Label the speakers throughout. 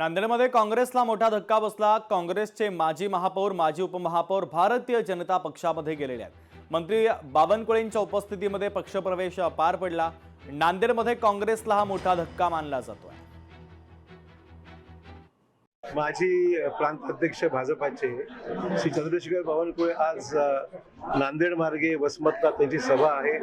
Speaker 1: नांदेडमध्ये काँग्रेसला मोठा धक्का बसला। काँग्रेसचे माजी महापौर माजी उपमहापौर भारतीय जनता पक्षामध्ये गेलेले आहेत। मंत्री बावनकुळेंच्या उपस्थितीमध्ये पक्षप्रवेश पार पडला। नांदेडमध्ये काँग्रेसला हा मोठा धक्का मानला जातोय।
Speaker 2: माजी प्रांत अध्यक्ष भाजपाचे श्री चंद्रशेखर बावनकुळे आज नांदेड मार्गे वसमतला त्यांची सभा आहे।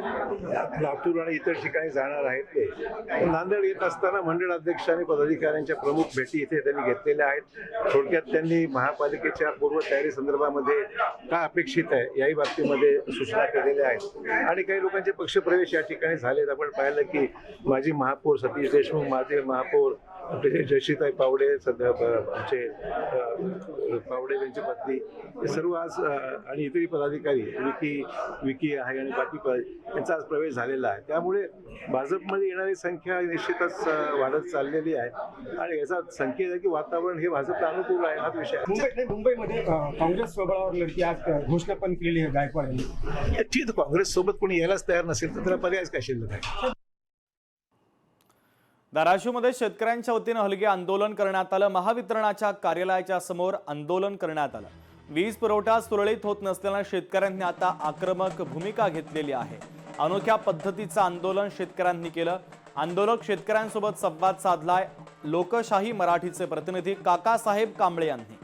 Speaker 2: लातूर आणि इतर ठिकाणी जाणार आहेत। ते नांदेड येत असताना मंडळ अध्यक्ष आणि पदाधिकाऱ्यांच्या प्रमुख भेटी इथे त्यांनी घेतलेल्या आहेत। थोडक्यात त्यांनी महापालिकेच्या पूर्व तयारी संदर्भामध्ये काय अपेक्षित आहे याही बाबतीमध्ये सूचना केलेल्या आहेत आणि काही लोकांचे पक्षप्रवेश या ठिकाणी झालेत। आपण पाहिलं की माजी महापौर सतीश देशमुख, माजी महापौर जयश्रीताई पावडे, आमचे पावडे यांची पत्नी, हे सर्व आज आणि इतरही पदाधिकारी विकी आहे आणि बाकी यांचा आज प्रवेश झालेला आहे। त्यामुळे भाजपमध्ये येणारी संख्या निश्चितच वाढत चाललेली आहे आणि याचा संकेत आहे की वातावरण हे भाजपला अनुकूल आहे। हाच विषय आहे।
Speaker 3: मुंबईमध्ये काँग्रेस स्वबळावर लढती आज घोषणा पण केलेली आहे गायकवाड यांनी।
Speaker 2: ठीक, काँग्रेस सोबत कोणी यायलाच तयार नसेल तर त्याला पर्यायच काय शिल्लक आहे।
Speaker 1: धाराशिवमध्ये शेतकऱ्यांच्या वतीने हलगे आंदोलन करण्यात आलं। महावितरणाच्या कार्यालयाच्या समोर आंदोलन करण्यात आलं। वीज पुरवठा सुरळीत होत नसल्याने शेतकऱ्यांनी आता आक्रमक भूमिका घेतलेली आहे। अनोख्या पद्धतीचं आंदोलन शेतकऱ्यांनी केलं। आंदोलक शेतकऱ्यांसोबत संवाद साधलाय। लोकशाही मराठीचे प्रतिनिधी काकासाहेब कांबळे यांनी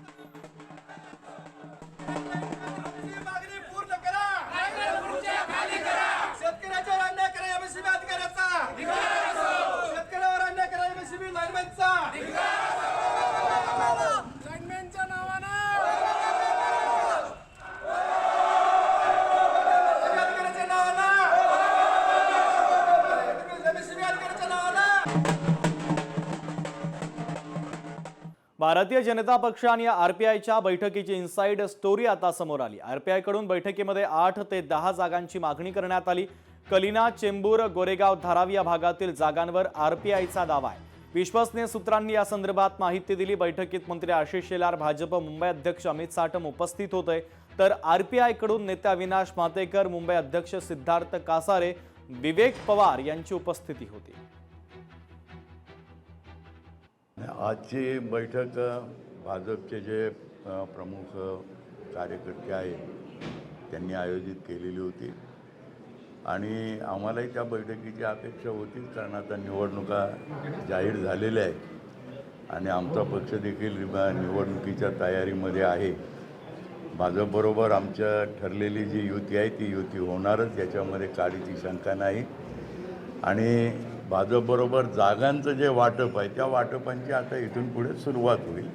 Speaker 1: भारतीय जनता पक्ष आणि आरपीआयच्या बैठकीची इनसाइड स्टोरी आता समोर आली। आरपीआय कडून बैठकीमध्ये 8 ते 10 जागांची मागणी करण्यात आली। कलिना, चेंबूर, गोरेगाव, धारावी या भागातील जागांवर आरपीआयचा दावा आहे। विश्वसनीय सूत्रांनी या संदर्भात माहिती दिली। बैठकीत मंत्री आशिष शेलार, भाजप मुंबई अध्यक्ष अमित साटम उपस्थित होते, तर आरपीआय कडून नेते अविनाश मातेकर, मुंबई अध्यक्ष सिद्धार्थ कासारे, विवेक पवार यांची उपस्थिती होती।
Speaker 4: आजची बैठक भाजपचे जे प्रमुख कार्यकर्ते आहेत त्यांनी आयोजित केलेली होती आणि आम्हालाही त्या बैठकीची अपेक्षा होतीच, कारण आता निवडणुका जाहीर झालेल्या आहेत आणि आमचा पक्ष देखील निवडणुकीच्या तयारीमध्ये आहे। भाजपबरोबर आमच्या ठरलेली जी युती आहे ती युती होणारच, याच्यामध्ये काडीची शंका नाही। आणि भाजपबरोबर जागांचं जे वाटप आहे त्या वाटपांची आता इथून पुढे सुरुवात होईल।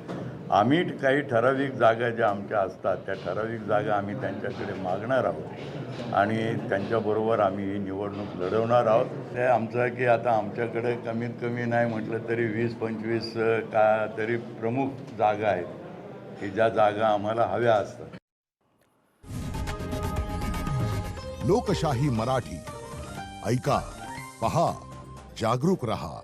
Speaker 4: आम्ही काही ठराविक जागा ज्या आमच्या असतात त्या ठराविक जागा आम्ही त्यांच्याकडे मागणार आहोत आणि त्यांच्याबरोबर आम्ही ही निवडणूक लढवणार आहोत। ते आमचं की आता आमच्याकडे कमीत कमी नाही म्हटलं तरी 20-25 का तरी प्रमुख जागा आहेत की ज्या जागा आम्हाला हव्या असतात।
Speaker 5: लोकशाही मराठी ऐका, पहा, जागरूक रहा।